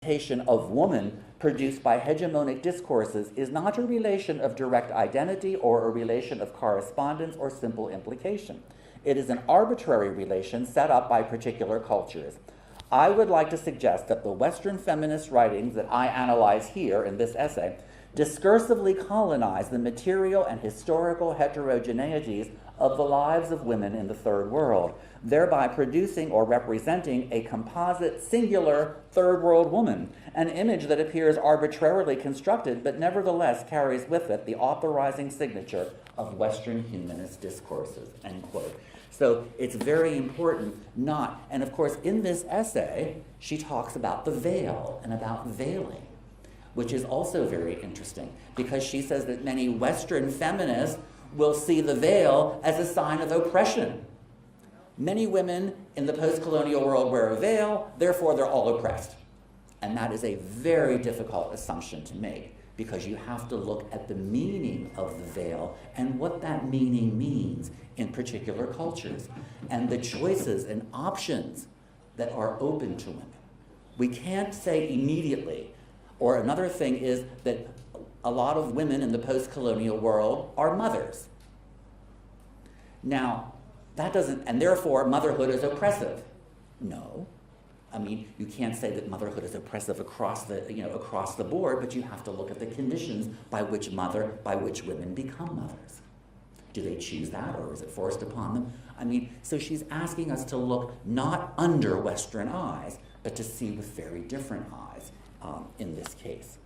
representation of woman produced by hegemonic discourses is not a relation of direct identity or a relation of correspondence or simple implication. It is an arbitrary relation set up by particular cultures. I would like to suggest that the Western feminist writings that I analyze here in this essay discursively colonize the material and historical heterogeneities of the lives of women in the Third World, thereby producing or representing a composite, singular Third World woman, an image that appears arbitrarily constructed but nevertheless carries with it the authorizing signature of Western humanist discourses, end quote. So it's very important not, and of course in this essay, she talks about the veil and about veiling, which is also very interesting because she says that many Western feminists will see the veil as a sign of oppression. Many women in the post-colonial world wear a veil, therefore they're all oppressed. And that is a very difficult assumption to make because you have to look at the meaning of the veil and what that meaning means in particular cultures and the choices and options that are open to women. We can't say immediately, or another thing is that a lot of women in the post-colonial world are mothers. Now, that doesn't, and therefore motherhood is oppressive. No. I mean, you can't say that motherhood is oppressive across the board, but you have to look at the conditions by which women become mothers. Do they choose that, or is it forced upon them? I mean, so she's asking us to look not under Western eyes, but to see with very different eyes in this case.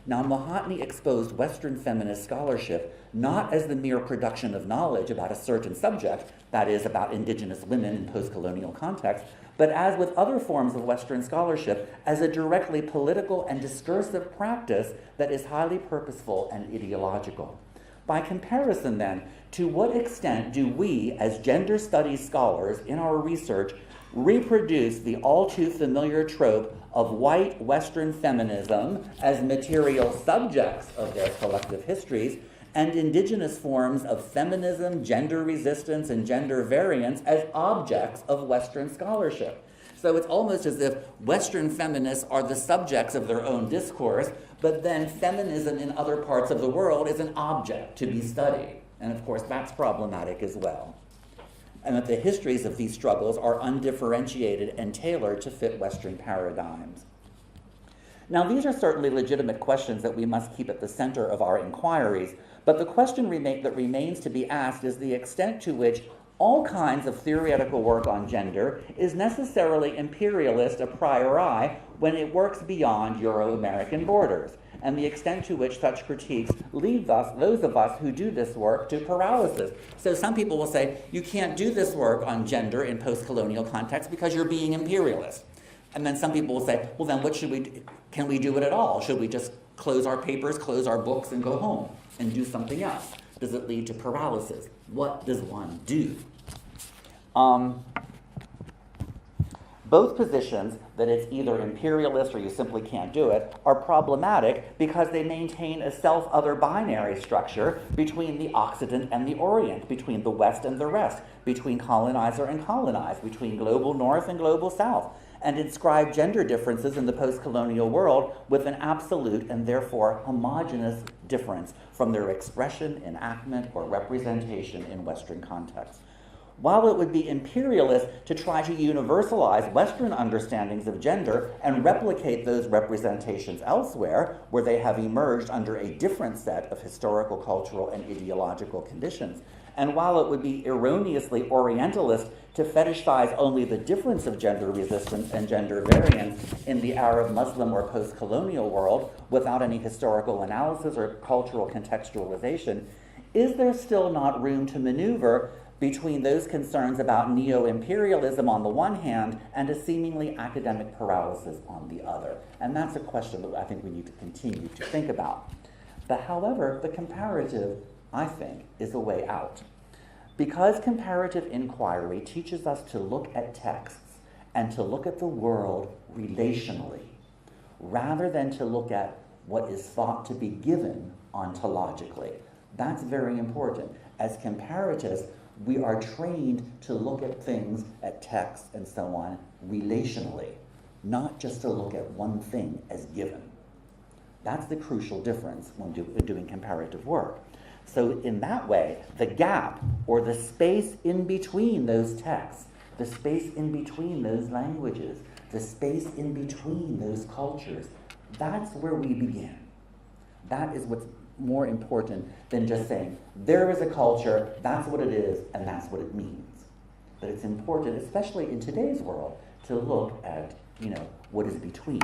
Now, Mahatma exposed Western feminist scholarship not as the mere production of knowledge about a certain subject, that is, about indigenous women in post-colonial context, but as with other forms of Western scholarship, as a directly political and discursive practice that is highly purposeful and ideological. By comparison, then, to what extent do we, as gender studies scholars in our research, reproduce the all too familiar trope of white Western feminism as material subjects of their collective histories, and indigenous forms of feminism, gender resistance, and gender variance as objects of Western scholarship? So it's almost as if Western feminists are the subjects of their own discourse, but then feminism in other parts of the world is an object to be studied. And of course, that's problematic as well. And that the histories of these struggles are undifferentiated and tailored to fit Western paradigms. Now, these are certainly legitimate questions that we must keep at the center of our inquiries, but the question that remains to be asked is the extent to which all kinds of theoretical work on gender is necessarily imperialist a priori when it works beyond Euro-American borders, and the extent to which such critiques lead those of us who do this work to paralysis. So some people will say, you can't do this work on gender in post-colonial context because you're being imperialist. And then some people will say, well then what should we do? Can we do it at all? Should we just close our papers, close our books, and go home and do something else? Does it lead to paralysis? What does one do? Both positions, that it's either imperialist or you simply can't do it, are problematic because they maintain a self-other binary structure between the Occident and the Orient, between the West and the rest, between colonizer and colonized, between global North and global South, and inscribe gender differences in the post-colonial world with an absolute and therefore homogeneous difference from their expression, enactment, or representation in Western contexts. While it would be imperialist to try to universalize Western understandings of gender and replicate those representations elsewhere, where they have emerged under a different set of historical, cultural, and ideological conditions, and while it would be erroneously Orientalist to fetishize only the difference of gender resistance and gender variance in the Arab, Muslim, or post-colonial world without any historical analysis or cultural contextualization, is there still not room to maneuver between those concerns about neo-imperialism on the one hand and a seemingly academic paralysis on the other? And that's a question that I think we need to continue to think about. But however, the comparative, I think, is a way out. Because comparative inquiry teaches us to look at texts and to look at the world relationally, rather than to look at what is thought to be given ontologically. That's very important. As comparatives, we are trained to look at things, at texts and so on, relationally, not just to look at one thing as given. That's the crucial difference when doing comparative work. So in that way, the gap, or the space in between those texts, the space in between those languages, the space in between those cultures, that's where we begin. That is what's more important than just saying, there is a culture, that's what it is, and that's what it means. But it's important, especially in today's world, to look at, what is between.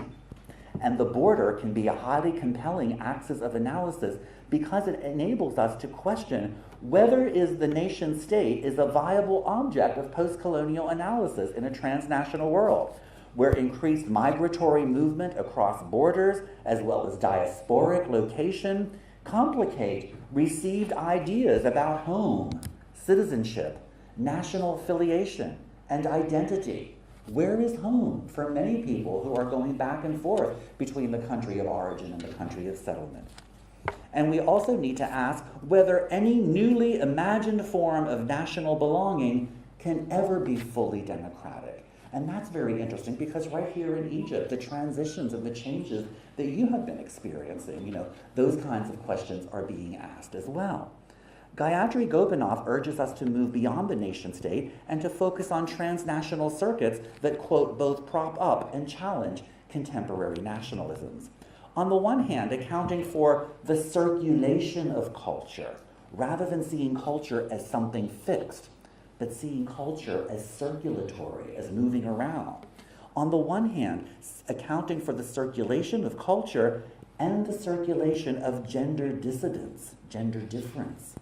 And the border can be a highly compelling axis of analysis because it enables us to question whether the nation state is a viable object of post-colonial analysis in a transnational world, where increased migratory movement across borders, as well as diasporic location, complicate received ideas about home, citizenship, national affiliation, and identity. Where is home for many people who are going back and forth between the country of origin and the country of settlement? And we also need to ask whether any newly imagined form of national belonging can ever be fully democratic. And that's very interesting because right here in Egypt, the transitions and the changes that you have been experiencing, those kinds of questions are being asked as well. Gayatri Gopinath urges us to move beyond the nation state and to focus on transnational circuits that, quote, both prop up and challenge contemporary nationalisms. On the one hand, accounting for the circulation of culture, rather than seeing culture as something fixed, but seeing culture as circulatory, as moving around. On the one hand, accounting for the circulation of culture and the circulation of gender dissidence, gender difference,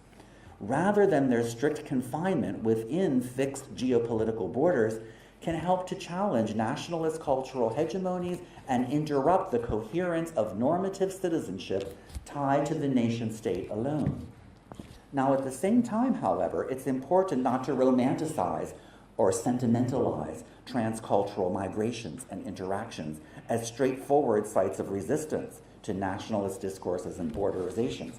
rather than their strict confinement within fixed geopolitical borders, can help to challenge nationalist cultural hegemonies and interrupt the coherence of normative citizenship tied to the nation-state alone. Now, at the same time, however, it's important not to romanticize or sentimentalize transcultural migrations and interactions as straightforward sites of resistance to nationalist discourses and borderizations.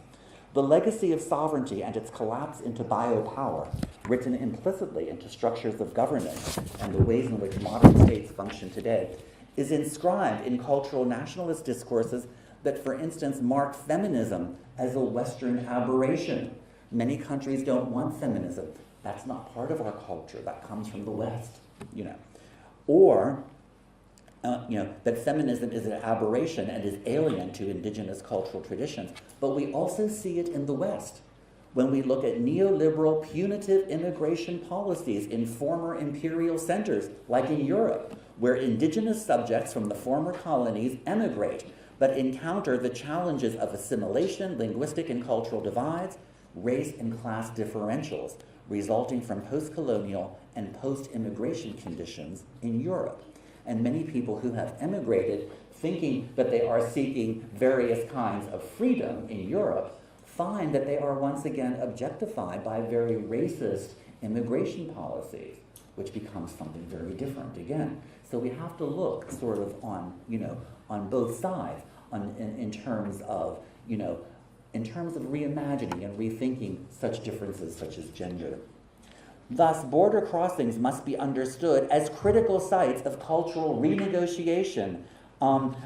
The legacy of sovereignty and its collapse into biopower, written implicitly into structures of governance and the ways in which modern states function today, is inscribed in cultural nationalist discourses that, for instance, mark feminism as a Western aberration. Many countries don't want feminism. That's not part of our culture. That comes from the West, Or, that feminism is an aberration and is alien to indigenous cultural traditions. But we also see it in the West when we look at neoliberal punitive immigration policies in former imperial centers, like in Europe, where indigenous subjects from the former colonies emigrate, but encounter the challenges of assimilation, linguistic and cultural divides, race and class differentials resulting from post-colonial and post-immigration conditions in Europe. And many people who have emigrated, thinking that they are seeking various kinds of freedom in Europe, find that they are once again objectified by very racist immigration policies, which becomes something very different again. So we have to look sort of on, on both sides, in terms of, in terms of reimagining and rethinking such differences such as gender. Thus, border crossings must be understood as critical sites of cultural renegotiation,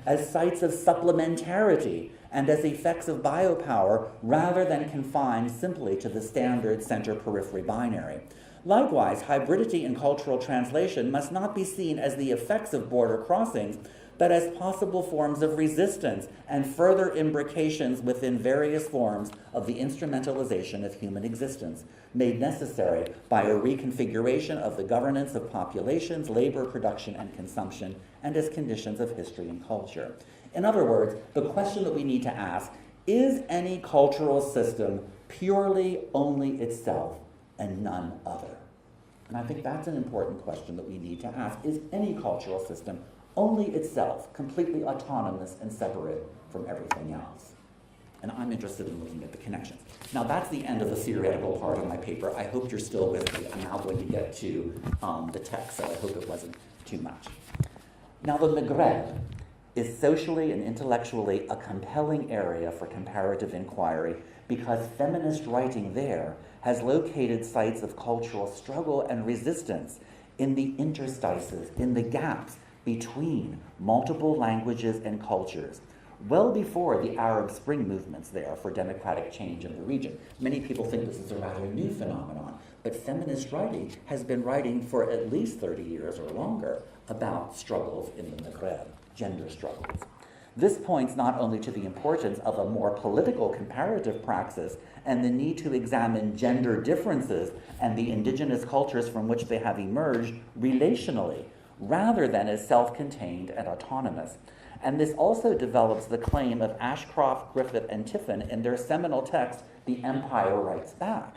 as sites of supplementarity, and as effects of biopower, rather than confined simply to the standard center-periphery binary. Likewise, hybridity in cultural translation must not be seen as the effects of border crossings, but as possible forms of resistance and further imbrications within various forms of the instrumentalization of human existence, made necessary by a reconfiguration of the governance of populations, labor, production, and consumption, and as conditions of history and culture. In other words, the question that we need to ask, is any cultural system purely only itself and none other? And I think that's an important question that we need to ask. Is any cultural system only itself, completely autonomous and separate from everything else? And I'm interested in looking at the connections. Now, that's the end of the theoretical part of my paper. I hope you're still with me. I'm now going to get to the text, so I hope it wasn't too much. Now, the Maghreb is socially and intellectually a compelling area for comparative inquiry because feminist writing there has located sites of cultural struggle and resistance in the interstices, in the gaps between multiple languages and cultures, well before the Arab Spring movements there for democratic change in the region. Many people think this is a rather new phenomenon, but feminist writing has been writing for at least 30 years or longer about struggles in the Maghreb, gender struggles. This points not only to the importance of a more political comparative praxis and the need to examine gender differences and the indigenous cultures from which they have emerged relationally, rather than as self-contained and autonomous. And this also develops the claim of Ashcroft, Griffith, and Tiffin in their seminal text, The Empire Writes Back,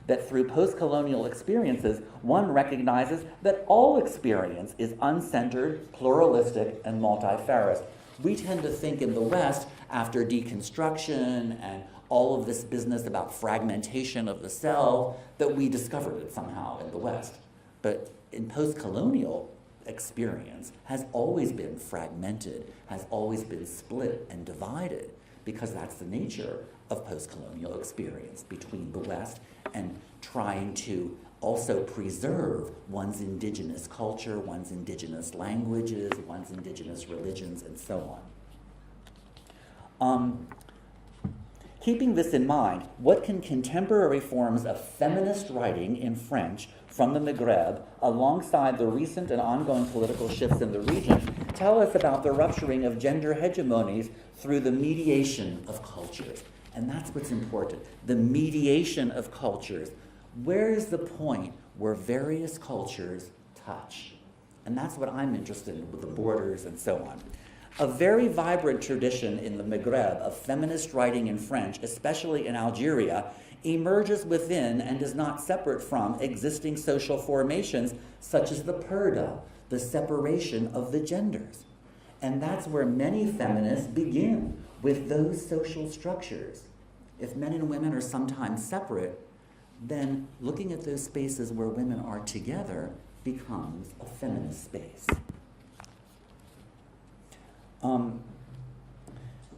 that through post-colonial experiences, one recognizes that all experience is uncentered, pluralistic, and multifarious. We tend to think in the West, after deconstruction and all of this business about fragmentation of the self, that we discovered it somehow in the West. But in post-colonial experience has always been fragmented, has always been split and divided, because that's the nature of post-colonial experience between the West and trying to also preserve one's indigenous culture, one's indigenous languages, one's indigenous religions, and so on. Keeping this in mind, what can contemporary forms of feminist writing in French from the Maghreb, alongside the recent and ongoing political shifts in the region, tell us about the rupturing of gender hegemonies through the mediation of cultures? And that's what's important, the mediation of cultures. Where is the point where various cultures touch? And that's what I'm interested in with the borders and so on. A very vibrant tradition in the Maghreb of feminist writing in French, especially in Algeria, emerges within and is not separate from existing social formations such as the purdah, the separation of the genders. And that's where many feminists begin, with those social structures. If men and women are sometimes separate, then looking at those spaces where women are together becomes a feminist space.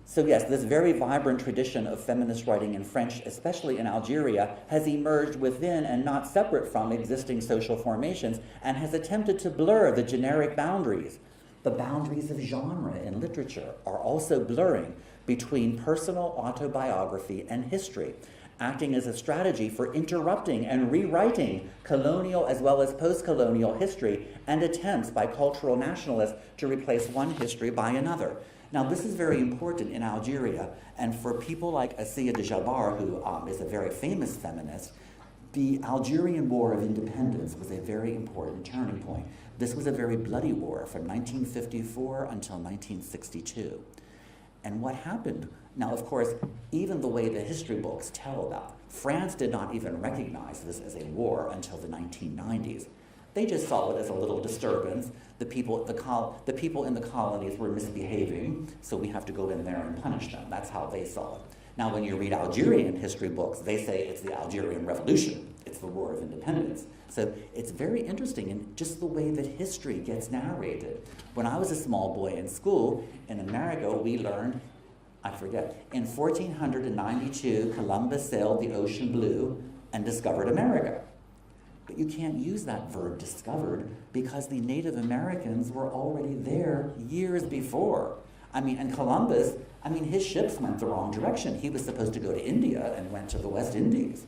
So yes, this very vibrant tradition of feminist writing in French, especially in Algeria, has emerged within and not separate from existing social formations, and has attempted to blur the generic boundaries. The boundaries of genre in literature are also blurring between personal autobiography and history, acting as a strategy for interrupting and rewriting colonial as well as post-colonial history and attempts by cultural nationalists to replace one history by another. Now, this is very important in Algeria, and for people like Assia Djabbar, who is a very famous feminist, the Algerian War of Independence was a very important turning point. This was a very bloody war from 1954 until 1962. And what happened? Now, of course, even the way the history books tell about it, France did not even recognize this as a war until the 1990s. They just saw it as a little disturbance. The people in the colonies were misbehaving, so we have to go in there and punish them. That's how they saw it. Now, when you read Algerian history books, they say it's the Algerian Revolution. It's the War of Independence. So it's very interesting in just the way that history gets narrated. When I was a small boy in school in America, we learned, in 1492, Columbus sailed the ocean blue and discovered America. But you can't use that verb, discovered, because the Native Americans were already there years before. And Columbus, his ships went the wrong direction. He was supposed to go to India and went to the West Indies.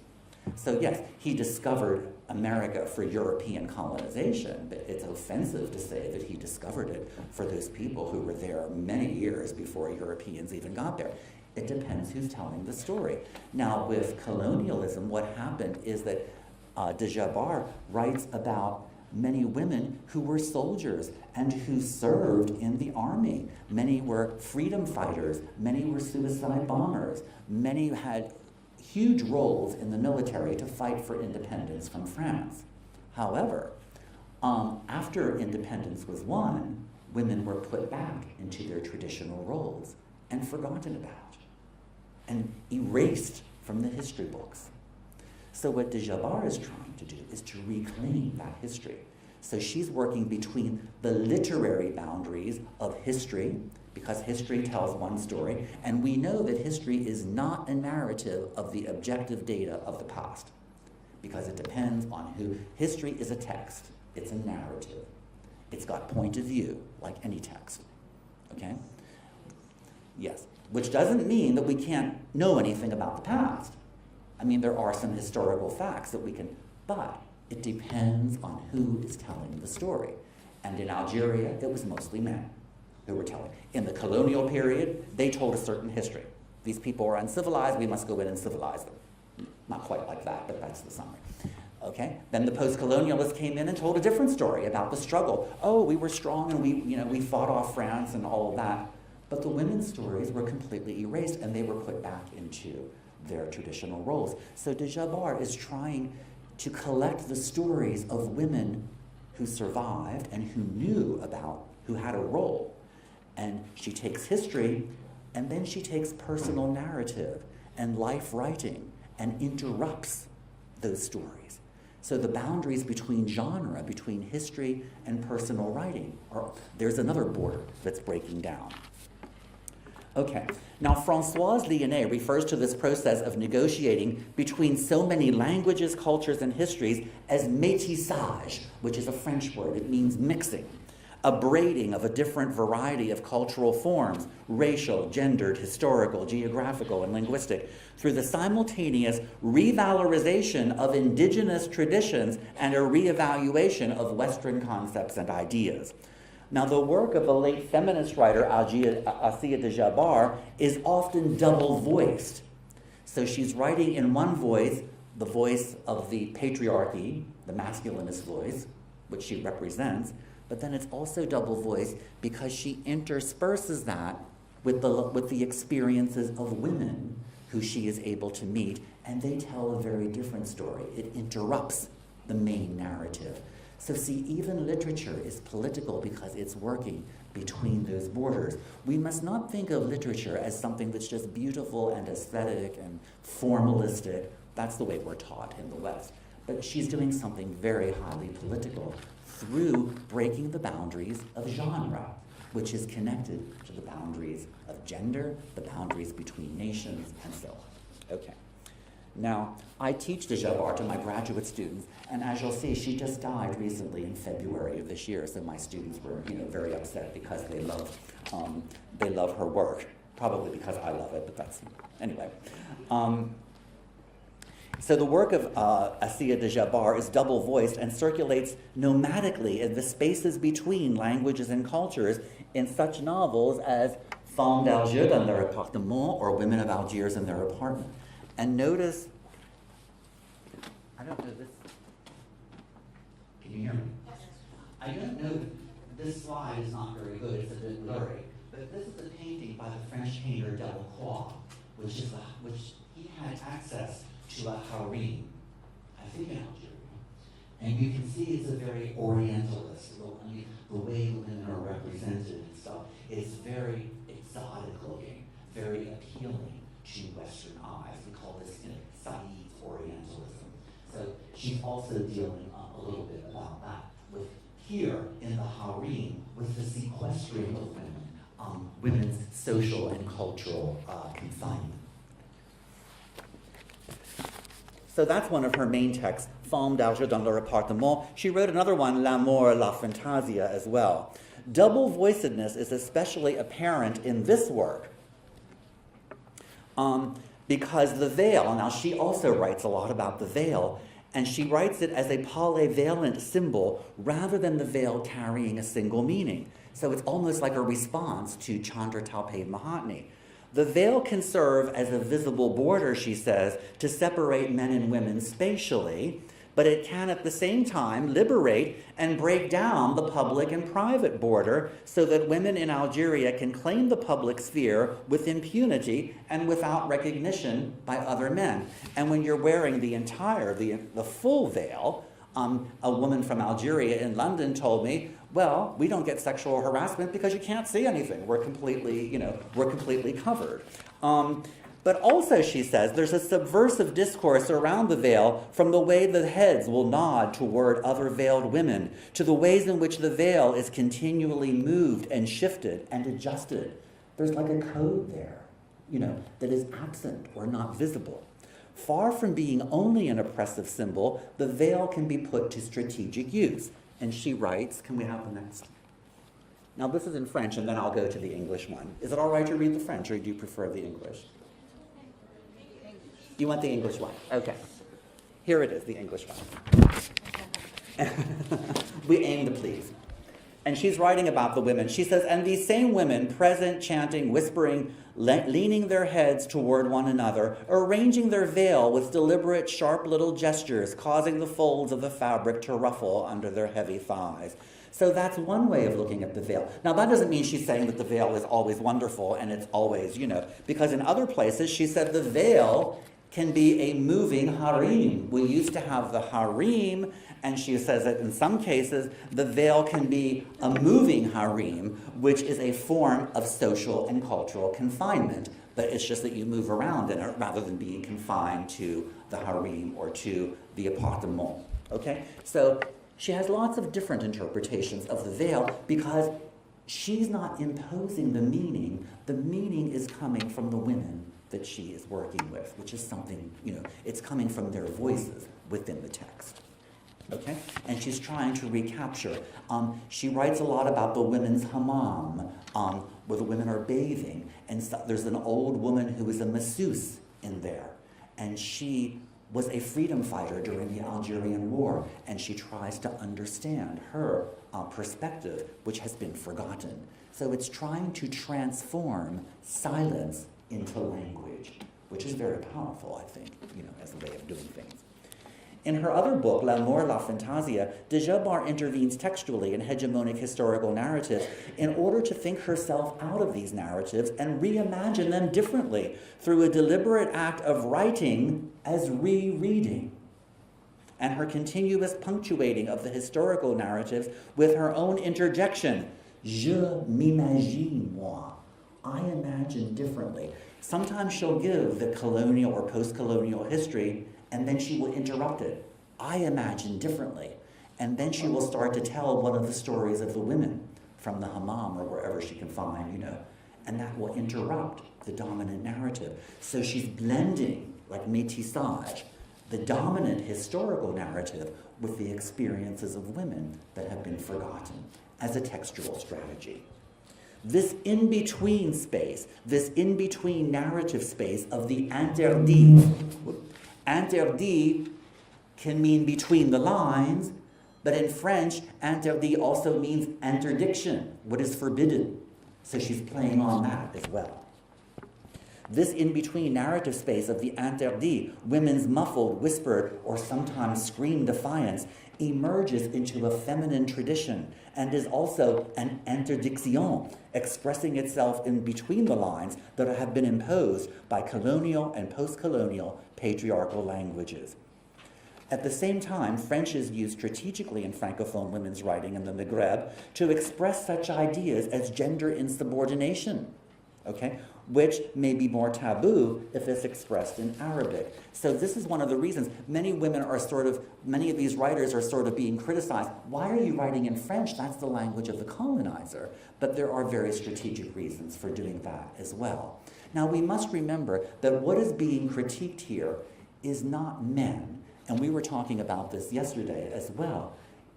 So yes, he discovered America for European colonization, but it's offensive to say that he discovered it for those people who were there many years before Europeans even got there. It depends who's telling the story. Now, with colonialism, what happened is that Djabbar writes about many women who were soldiers and who served in the army. Many were freedom fighters, many were suicide bombers, many had huge roles in the military to fight for independence from France. However, after independence was won, women were put back into their traditional roles and forgotten about and erased from the history books. So what Djabbar is trying to do is to reclaim that history. So she's working between the literary boundaries of history, because history tells one story, and we know that history is not a narrative of the objective data of the past, because it depends on who. History is a text, it's a narrative. It's got point of view, like any text, okay? Yes, which doesn't mean that we can't know anything about the past. I mean, there are some historical facts that we can, but it depends on who is telling the story. And in Algeria, it was mostly men who were telling. In the colonial period, they told a certain history. These people are uncivilized, we must go in and civilize them. Not quite like that, but that's the summary. Okay? Then the post-colonialists came in and told a different story about the struggle. Oh, we were strong and we fought off France and all of that. But the women's stories were completely erased and they were put back into their traditional roles. So Djabbar is trying to collect the stories of women who survived and who knew about, who had a role. And she takes history, and then she takes personal narrative and life writing and interrupts those stories. So the boundaries between genre, between history and personal writing, there's another border that's breaking down. Okay, now Françoise Lyonnais refers to this process of negotiating between so many languages, cultures, and histories as métissage, which is a French word. It means mixing, a braiding of a different variety of cultural forms, racial, gendered, historical, geographical, and linguistic, through the simultaneous revalorization of indigenous traditions and a reevaluation of Western concepts and ideas. Now, the work of the late feminist writer Assia Djabbar is often double-voiced. So she's writing in one voice, the voice of the patriarchy, the masculinist voice, which she represents, but then it's also double-voiced because she intersperses that with the experiences of women who she is able to meet, and they tell a very different story. It interrupts the main narrative. So see, even literature is political because it's working between those borders. We must not think of literature as something that's just beautiful and aesthetic and formalistic. That's the way we're taught in the West. But she's doing something very highly political through breaking the boundaries of genre, which is connected to the boundaries of gender, the boundaries between nations, and so on. Okay. Now, I teach Djabbar to my graduate students, and as you'll see, she just died recently in February of this year, so my students were, very upset because they love her work, probably because I love it, but that's, anyway. So the work of Assia Djabbar is double-voiced and circulates nomadically in the spaces between languages and cultures in such novels as Femmes d'Alger dans leur appartement or Women of Algiers in their apartment. And notice, I don't know this, can you hear me? I don't know, this slide is not very good, it's a bit blurry, but this is a painting by the French painter Delacroix, which he had access to a harem, I think in Algeria. And you can see it's a very orientalist, the way women are represented and stuff. It's very exotic looking, very appealing to Western eyes. We call this Said's Orientalism. So she's also dealing a little bit about that with here in the harem with the sequestering of women, women's social and cultural confinement. So that's one of her main texts, Femmes d'Alger dans leur appartement. She wrote another one, L'amour, la fantasia, as well. Double-voicedness is especially apparent in this work because the veil, now she also writes a lot about the veil, and she writes it as a polyvalent symbol rather than the veil carrying a single meaning. So it's almost like a response to Chandra Talpade Mahatma. The veil can serve as a visible border, she says, to separate men and women spatially, but it can at the same time liberate and break down the public and private border so that women in Algeria can claim the public sphere with impunity and without recognition by other men. And when you're wearing the full veil, a woman from Algeria in London told me, well, we don't get sexual harassment because you can't see anything. We're completely covered. But also, she says, there's a subversive discourse around the veil from the way the heads will nod toward other veiled women to the ways in which the veil is continually moved and shifted and adjusted. There's like a code there, that is absent or not visible. Far from being only an oppressive symbol, the veil can be put to strategic use. And she writes, can we have the next? Now this is in French, and then I'll go to the English one. Is it all right to read the French, or do you prefer the English? You want the English one? Okay. Here it is, the English one. We aim to please. And she's writing about the women. She says, and these same women, present, chanting, whispering, leaning their heads toward one another, arranging their veil with deliberate, sharp little gestures, causing the folds of the fabric to ruffle under their heavy thighs. So that's one way of looking at the veil. Now, that doesn't mean she's saying that the veil is always wonderful and it's always, because in other places she said the veil can be a moving harem. We used to have the harem, and she says that in some cases the veil can be a moving harem, which is a form of social and cultural confinement. But it's just that you move around in it rather than being confined to the harem or to the appartement. Okay? So she has lots of different interpretations of the veil because she's not imposing the meaning. The meaning is coming from the women that she is working with, which is something, it's coming from their voices within the text. Okay? And she's trying to recapture. She writes a lot about the women's hammam, where the women are bathing. And so there's an old woman who is a masseuse in there. And she was a freedom fighter during the Algerian War. And she tries to understand her perspective, which has been forgotten. So it's trying to transform silence into language, which is very powerful, I think, as a way of doing things. In her other book, L'amour, la fantasia, de Djabbar intervenes textually in hegemonic historical narratives in order to think herself out of these narratives and reimagine them differently through a deliberate act of writing as rereading, and her continuous punctuating of the historical narratives with her own interjection, je m'imagine moi. I imagine differently. Sometimes she'll give the colonial or post-colonial history, and then she will interrupt it. I imagine differently. And then she will start to tell one of the stories of the women from the hammam or wherever she can find, and that will interrupt the dominant narrative. So she's blending, like métissage, the dominant historical narrative with the experiences of women that have been forgotten as a textual strategy. This in-between space, this in-between narrative space of the interdit. Interdit can mean between the lines, but in French, interdit also means interdiction, what is forbidden. So she's playing on that as well. This in-between narrative space of the interdit, women's muffled, whispered, or sometimes screamed defiance, emerges into a feminine tradition and is also an interdiction, expressing itself in between the lines that have been imposed by colonial and post-colonial patriarchal languages. At the same time, French is used strategically in Francophone women's writing in the Maghreb to express such ideas as gender insubordination, which may be more taboo if it's expressed in Arabic. So this is one of the reasons many of these writers are sort of being criticized. Why are you writing in French? That's the language of the colonizer. But there are very strategic reasons for doing that as well. Now we must remember that what is being critiqued here is not men. And we were talking about this yesterday as well.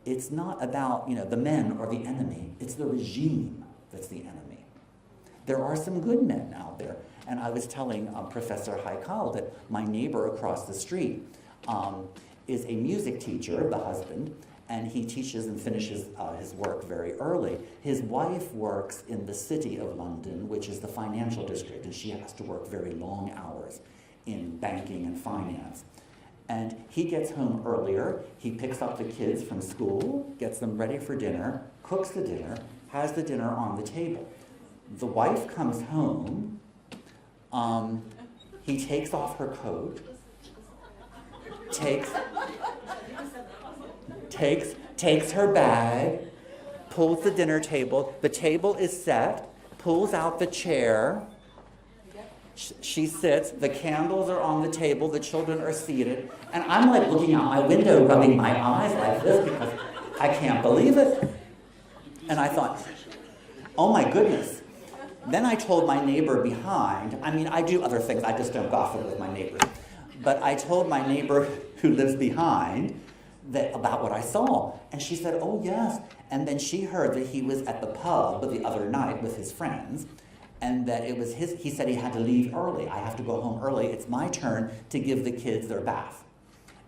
It's not about, the men or the enemy. It's the regime that's the enemy. There are some good men out there. And I was telling Professor Heykel that my neighbor across the street is a music teacher, the husband, and he teaches and finishes his work very early. His wife works in the City of London, which is the financial district, and she has to work very long hours in banking and finance. And he gets home earlier, he picks up the kids from school, gets them ready for dinner, cooks the dinner, has the dinner on the table. The wife comes home, he takes off her coat, takes her bag, pulls the dinner table, the table is set, pulls out the chair, she sits, the candles are on the table, the children are seated, and I'm like looking out my window, rubbing my eyes like this because I can't believe it. And I thought, oh my goodness. Then I told my neighbor behind, I do other things, I just don't gossip with my neighbors. But I told my neighbor who lives behind about what I saw. And she said, oh yes. And then she heard that he was at the pub the other night with his friends, and that it was he said he had to leave early. I have to go home early. It's my turn to give the kids their bath.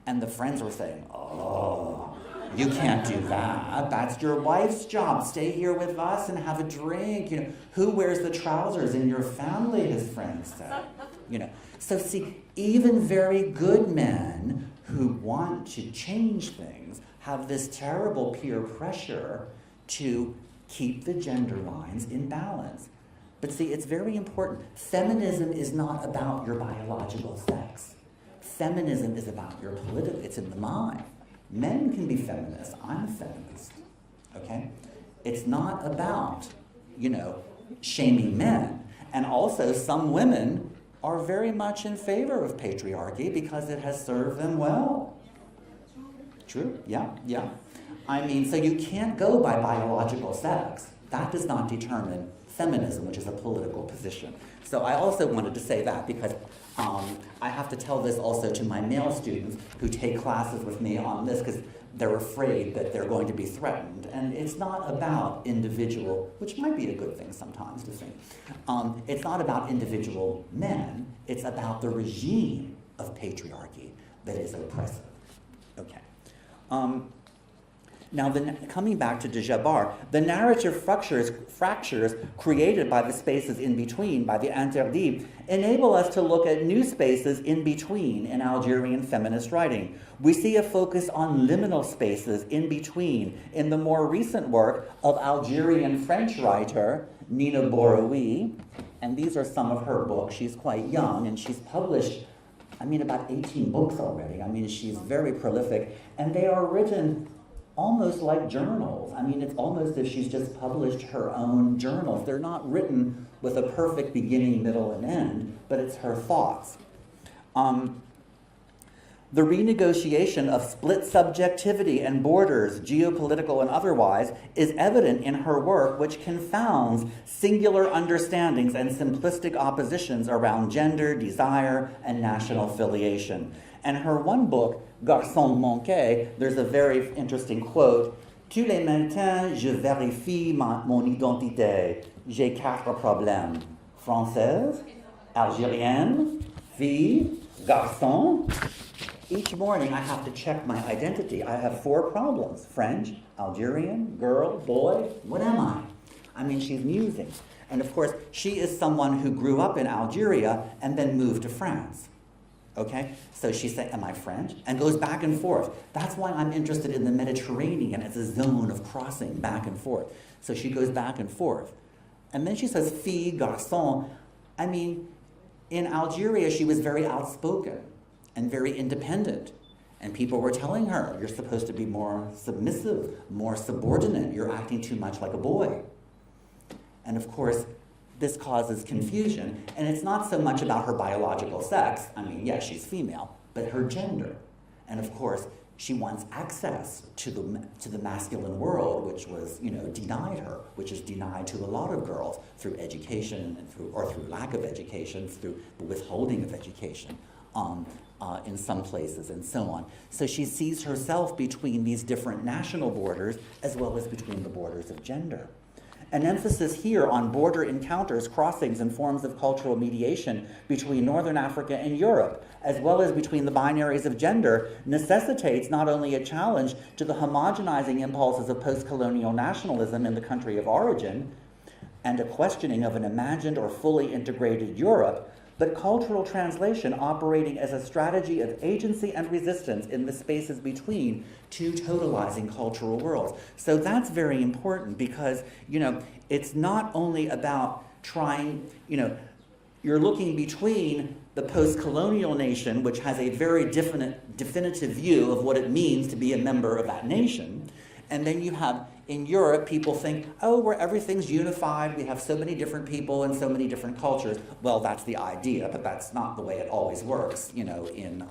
And the friends were saying, oh, you can't do that. That's your wife's job. Stay here with us and have a drink. You know, who wears the trousers in your family, his friends said. You know, so see, even very good men who want to change things have this terrible peer pressure to keep the gender lines in balance. But see, it's very important. Feminism is not about your biological sex. Feminism is about your political, it's in the mind. Men can be feminists. I'm a feminist, okay? It's not about, you know, shaming men. And also some women are very much in favor of patriarchy because it has served them well. True, yeah. I mean, so you can't go by biological sex. That does not determine feminism, which is a political position. So I also wanted to say that because I have to tell this also to my male students who take classes with me on this because they're afraid that they're going to be threatened. And it's not about individual, which might be a good thing sometimes to think. It's not about individual men. It's about the regime of patriarchy that is oppressive. Okay. Now, coming back to de Jabbar, the narrative fractures created by the spaces in between, by the interdit, enable us to look at new spaces in between in Algerian feminist writing. We see a focus on liminal spaces in between in the more recent work of Algerian French writer Nina Boroui, and these are some of her books. She's quite young, and she's published, about 18 books already. She's very prolific, and they are written almost like journals. It's almost as if she's just published her own journals. They're not written with a perfect beginning, middle, and end, but it's her thoughts. The renegotiation of split subjectivity and borders, geopolitical and otherwise, is evident in her work, which confounds singular understandings and simplistic oppositions around gender, desire, and national affiliation. And her one book, Garçon manqué, there's a very interesting quote. Tous les matins, je vérifie mon identité. J'ai 4 problèmes. Française, Algérienne, fille, garçon. Each morning I have to check my identity. I have 4 problems. French, Algerian, girl, boy, what am I? She's musing. And of course, she is someone who grew up in Algeria and then moved to France. Okay, so she said, am I French? And goes back and forth. That's why I'm interested in the Mediterranean as a zone of crossing back and forth. So she goes back and forth. And then she says, fille, garçon. In Algeria, she was very outspoken and very independent. And people were telling her, you're supposed to be more submissive, more subordinate. You're acting too much like a boy. And of course, this causes confusion, and it's not so much about her biological sex. Yes, she's female, but her gender. And of course, she wants access to the masculine world, which was, denied her, which is denied to a lot of girls through education and through lack of education, through the withholding of education in some places, and so on. So she sees herself between these different national borders as well as between the borders of gender. An emphasis here on border encounters, crossings, and forms of cultural mediation between Northern Africa and Europe, as well as between the binaries of gender, necessitates not only a challenge to the homogenizing impulses of post-colonial nationalism in the country of origin, and a questioning of an imagined or fully integrated Europe, but cultural translation operating as a strategy of agency and resistance in the spaces between two totalizing cultural worlds. So that's very important because, it's not only about trying, you're looking between the post-colonial nation, which has a very definitive view of what it means to be a member of that nation, and then you have in Europe, people think, where everything's unified, we have so many different people and so many different cultures. Well, that's the idea, but that's not the way it always works, in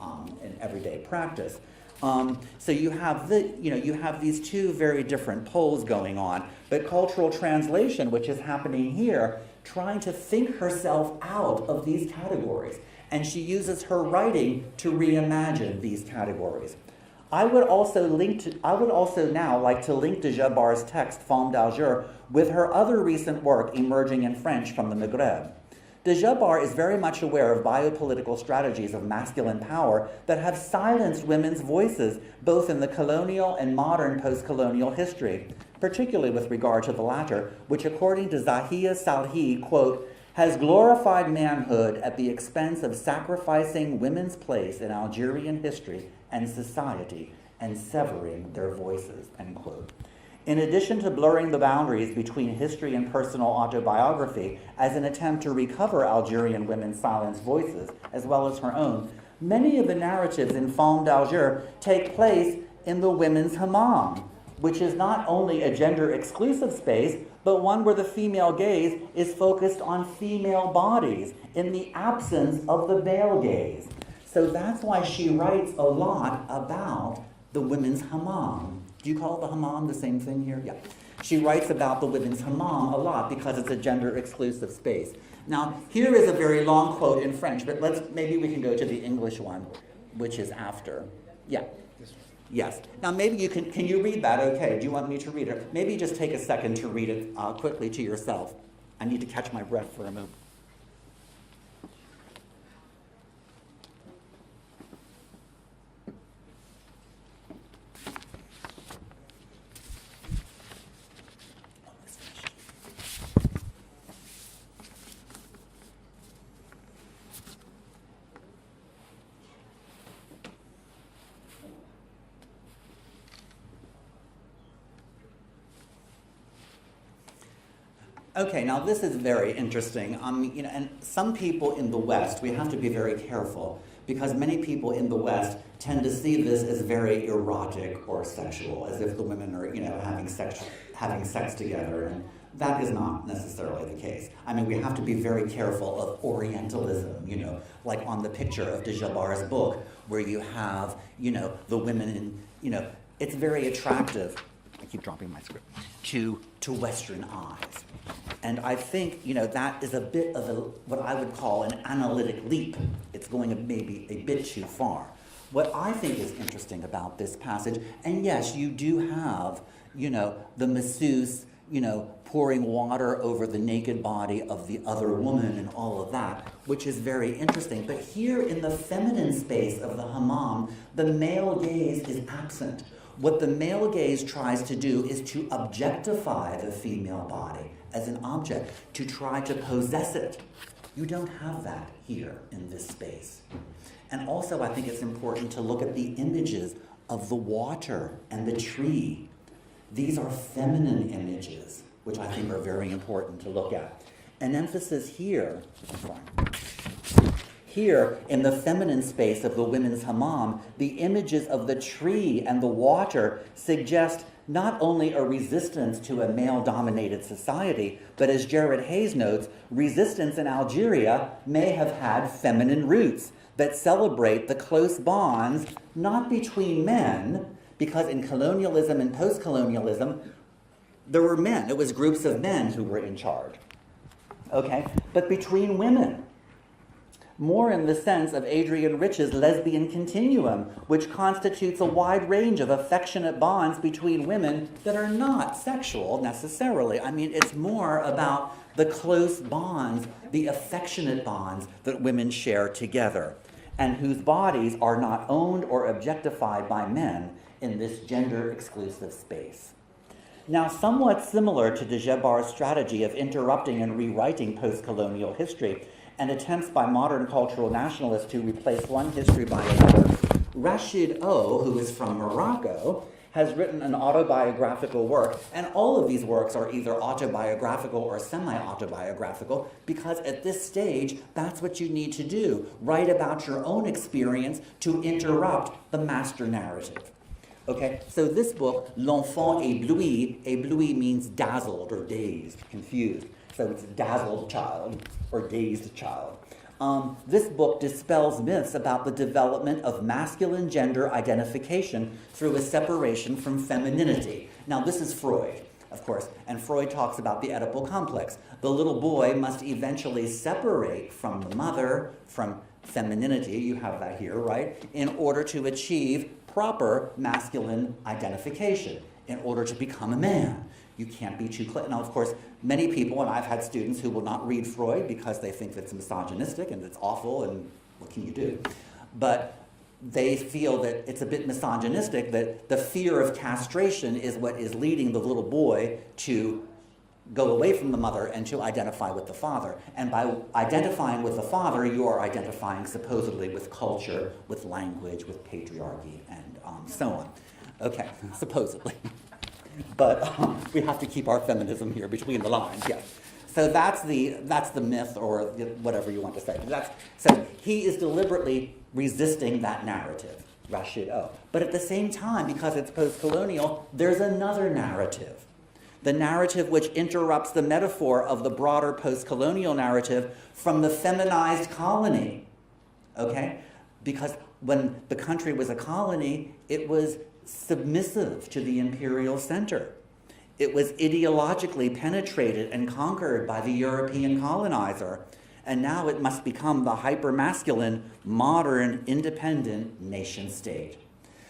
everyday practice. So you have these two very different poles going on, but cultural translation, which is happening here, trying to think herself out of these categories, and she uses her writing to reimagine these categories. I would also now like to link de Jabbar's text, Femme d'Alger, with her other recent work emerging in French from the Maghreb. De Jabbar is very much aware of biopolitical strategies of masculine power that have silenced women's voices, both in the colonial and modern post-colonial history, particularly with regard to the latter, which according to Zahia Salhi, quote, has glorified manhood at the expense of sacrificing women's place in Algerian history and society and severing their voices, end quote. In addition to blurring the boundaries between history and personal autobiography as an attempt to recover Algerian women's silenced voices, as well as her own, many of the narratives in Femme d'Alger take place in the women's hammam, which is not only a gender-exclusive space, but one where the female gaze is focused on female bodies in the absence of the male gaze. So that's why she writes a lot about the women's hammam. Do you call the hammam the same thing here? Yeah. She writes about the women's hammam a lot because it's a gender-exclusive space. Now, here is a very long quote in French, but maybe we can go to the English one, which is after. Yeah. Yes. Now, maybe can you read that? Okay. Do you want me to read it? Maybe just take a second to read it quickly to yourself. I need to catch my breath for a moment. Okay, now this is very interesting. And some people in the West, we have to be very careful because many people in the West tend to see this as very erotic or sexual, as if the women are, having sex together, and that is not necessarily the case. I mean, we have to be very careful of Orientalism, like on the picture of de Jabbar's book, where you have, the women in, it's very attractive. I keep dropping my script, to Western eyes. And I think, that is a bit of what I would call an analytic leap. It's going maybe a bit too far. What I think is interesting about this passage, and yes, you do have, the masseuse, pouring water over the naked body of the other woman and all of that, which is very interesting. But here in the feminine space of the hammam, the male gaze is absent. What the male gaze tries to do is to objectify the female body as an object, to try to possess it. You don't have that here in this space. And also, I think it's important to look at the images of the water and the tree. These are feminine images, which I think are very important to look at. An emphasis here, here, in the feminine space of the women's hammam, the images of the tree and the water suggest not only a resistance to a male-dominated society, but as Jared Hayes notes, resistance in Algeria may have had feminine roots that celebrate the close bonds not between men, because in colonialism and post-colonialism, there were men. It was groups of men who were in charge, okay? But between women, more in the sense of Adrienne Rich's lesbian continuum, which constitutes a wide range of affectionate bonds between women that are not sexual necessarily. I mean, it's more about the close bonds, the affectionate bonds that women share together, and whose bodies are not owned or objectified by men in this gender-exclusive space. Now, somewhat similar to de Jabbar's strategy of interrupting and rewriting post-colonial history, and attempts by modern cultural nationalists to replace one history by another, Rashid O, who is from Morocco, has written an autobiographical work, and all of these works are either autobiographical or semi-autobiographical, because at this stage, that's what you need to do. Write about your own experience to interrupt the master narrative. Okay, so this book, L'Enfant ébloui means dazzled or dazed, confused. So it's dazzled child or dazed child. This book dispels myths about the development of masculine gender identification through a separation from femininity. Now, this is Freud, of course, and Freud talks about the Oedipal complex. The little boy must eventually separate from the mother, from femininity, you have that here, right, in order to achieve proper masculine identification in order to become a man. You can't be too close. Now, of course, many people, and I've had students who will not read Freud because they think that's misogynistic and it's awful and what can you do? But they feel that it's a bit misogynistic, that the fear of castration is what is leading the little boy to go away from the mother and to identify with the father. And by identifying with the father, you are identifying supposedly with culture, with language, with patriarchy, and so on. Okay, supposedly. But we have to keep our feminism here between the lines, yes. So that's the myth, or whatever you want to say. So he is deliberately resisting that narrative, Rashid O. But at the same time, because it's post-colonial, there's another narrative. The narrative which interrupts the metaphor of the broader post-colonial narrative from the feminized colony, okay? Because when the country was a colony, it was submissive to the imperial center. It was ideologically penetrated and conquered by the European colonizer, and now it must become the hyper-masculine, modern, independent nation-state.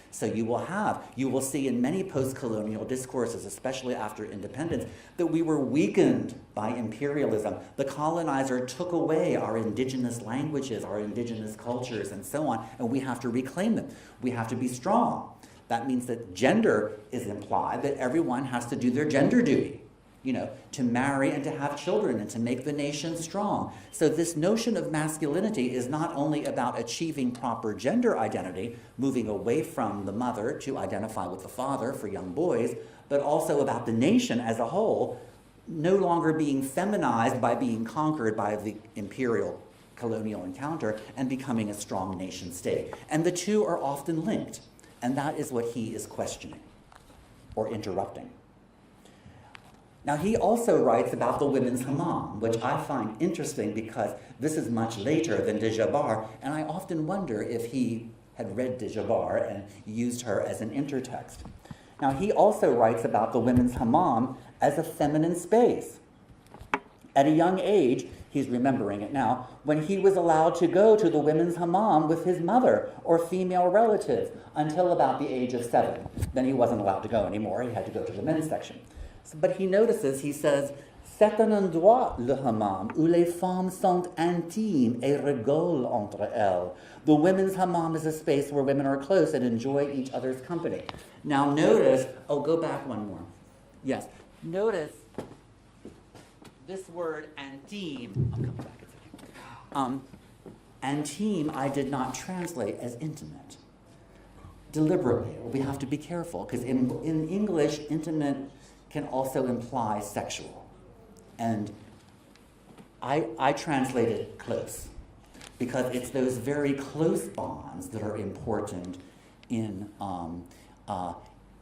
So you will see in many post-colonial discourses, especially after independence, that we were weakened by imperialism. The colonizer took away our indigenous languages, our indigenous cultures, and so on, and we have to reclaim them. We have to be strong. That means that gender is implied, that everyone has to do their gender duty, to marry and to have children and to make the nation strong. So this notion of masculinity is not only about achieving proper gender identity, moving away from the mother to identify with the father for young boys, but also about the nation as a whole, no longer being feminized by being conquered by the imperial colonial encounter and becoming a strong nation state. And the two are often linked. And that is what he is questioning or interrupting. Now, he also writes about the women's hammam, which I find interesting because this is much later than de Jabbar, and I often wonder if he had read de Jabbar and used her as an intertext. Now, he also writes about the women's hammam as a feminine space. At a young age, he's remembering it now, when he was allowed to go to the women's hammam with his mother or female relatives until about the age of 7. Then he wasn't allowed to go anymore. He had to go to the men's section. But he notices, he says, c'est un endroit, le hammam, où les femmes sont intimes et rigolent entre elles. The women's hammam is a space where women are close and enjoy each other's company. Now notice, go back one more. Yes, notice this word intime, I'll come back a second. Intime I did not translate as intimate. Deliberately, we have to be careful, because in English, intimate can also imply sexual. And I translated close, because it's those very close bonds that are important in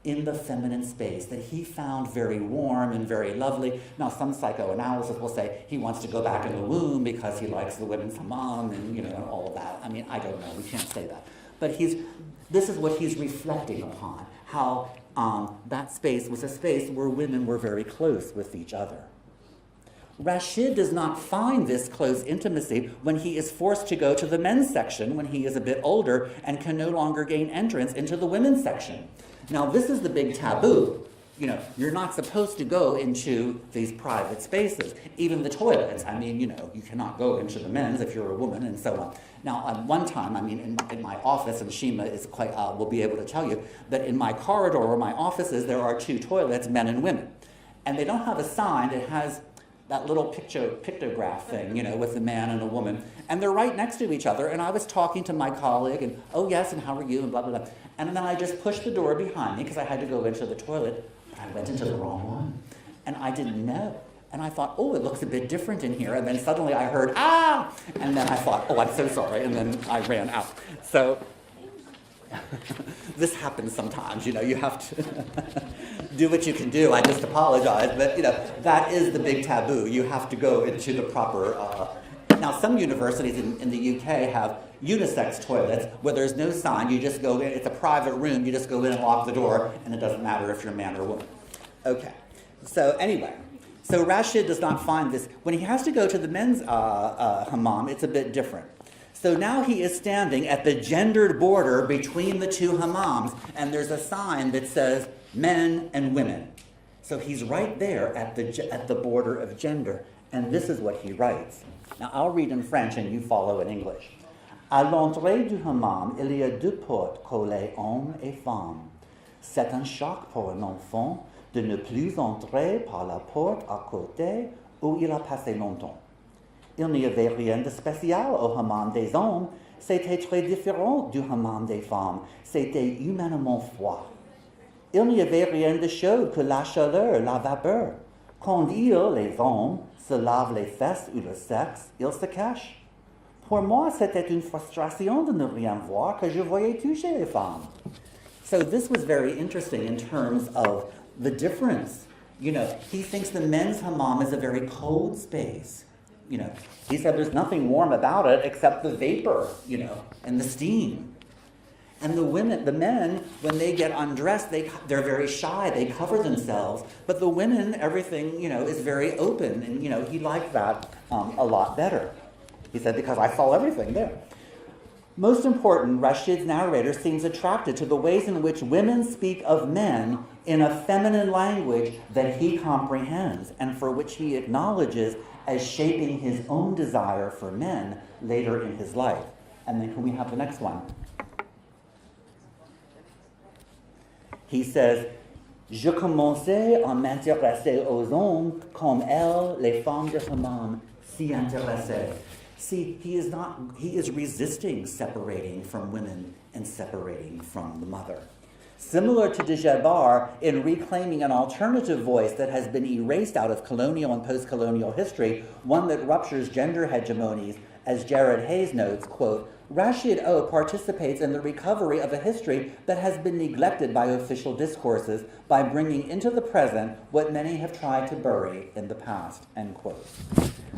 the feminine space that he found very warm and very lovely. Now, some psychoanalysis will say he wants to go back in the womb because he likes the women's hammam and all of that. I mean, I don't know. We can't say that. But this is what he's reflecting upon, how that space was a space where women were very close with each other. Rashid does not find this close intimacy when he is forced to go to the men's section when he is a bit older and can no longer gain entrance into the women's section. Now, this is the big taboo. You're not supposed to go into these private spaces, even the toilets. I mean, you cannot go into the men's if you're a woman and so on. Now, at one time, in my office, and Shima is will be able to tell you that in my corridor or my offices, there are 2 toilets, men and women. And they don't have a sign that has that little pictograph thing, with a man and a woman. And they're right next to each other. And I was talking to my colleague, and, oh, yes, and how are you, and blah, blah, blah. And then I just pushed the door behind me because I had to go into the toilet. But I went into the wrong one. And I didn't know. And I thought, oh, it looks a bit different in here. And then suddenly I heard, ah! And then I thought, oh, I'm so sorry. And then I ran out. So this happens sometimes, you have to do what you can do. I just apologize. But, that is the big taboo. You have to go into the proper... Now, some universities in the UK have unisex toilets where there's no sign. You just go in. It's a private room. You just go in and lock the door, and it doesn't matter if you're a man or a woman. Okay. So anyway, Rashid does not find this. When he has to go to the men's hammam, it's a bit different. So now he is standing at the gendered border between the two hammams, and there's a sign that says men and women. So he's right there at the border of gender, and this is what he writes. Now I'll read in French and you follow in English. À l'entrée du hammam, il y a deux portes collées hommes et femmes. C'est un choc pour un enfant de ne plus entrer par la porte à côté où il a passé longtemps. Il n'y avait rien de spécial au hammam des hommes, c'était très différent du hammam des femmes, c'était humainement froid. Il n'y avait rien de chaud que la chaleur, la vapeur. Quand ils, les hommes, se lavent les fesses ou le sexe, ils se cachent. Pour moi, c'était une frustration de ne rien voir que je voyais toucher les femmes. So this was very interesting in terms of the difference. You know, he thinks the men's hammam is a very cold space. You know, he said there's nothing warm about it except the vapor, you know, and the steam. And the men, when they get undressed, they're very shy, they cover themselves. But the women, everything, you know, is very open. And, you know, he liked that a lot better. He said, because I saw everything there. Most important, Rashid's narrator seems attracted to the ways in which women speak of men in a feminine language that he comprehends and for which he acknowledges as shaping his own desire for men later in his life. And then can we have the next one? He says, Je commençais à m'intéresser aux hommes comme elles, les femmes de hammam, s'y intéressaient. See, he is resisting separating from women and separating from the mother. Similar to de Jabbar, in reclaiming an alternative voice that has been erased out of colonial and post-colonial history, one that ruptures gender hegemonies, as Jared Hayes notes, quote, Rashid O participates in the recovery of a history that has been neglected by official discourses by bringing into the present what many have tried to bury in the past, end quote.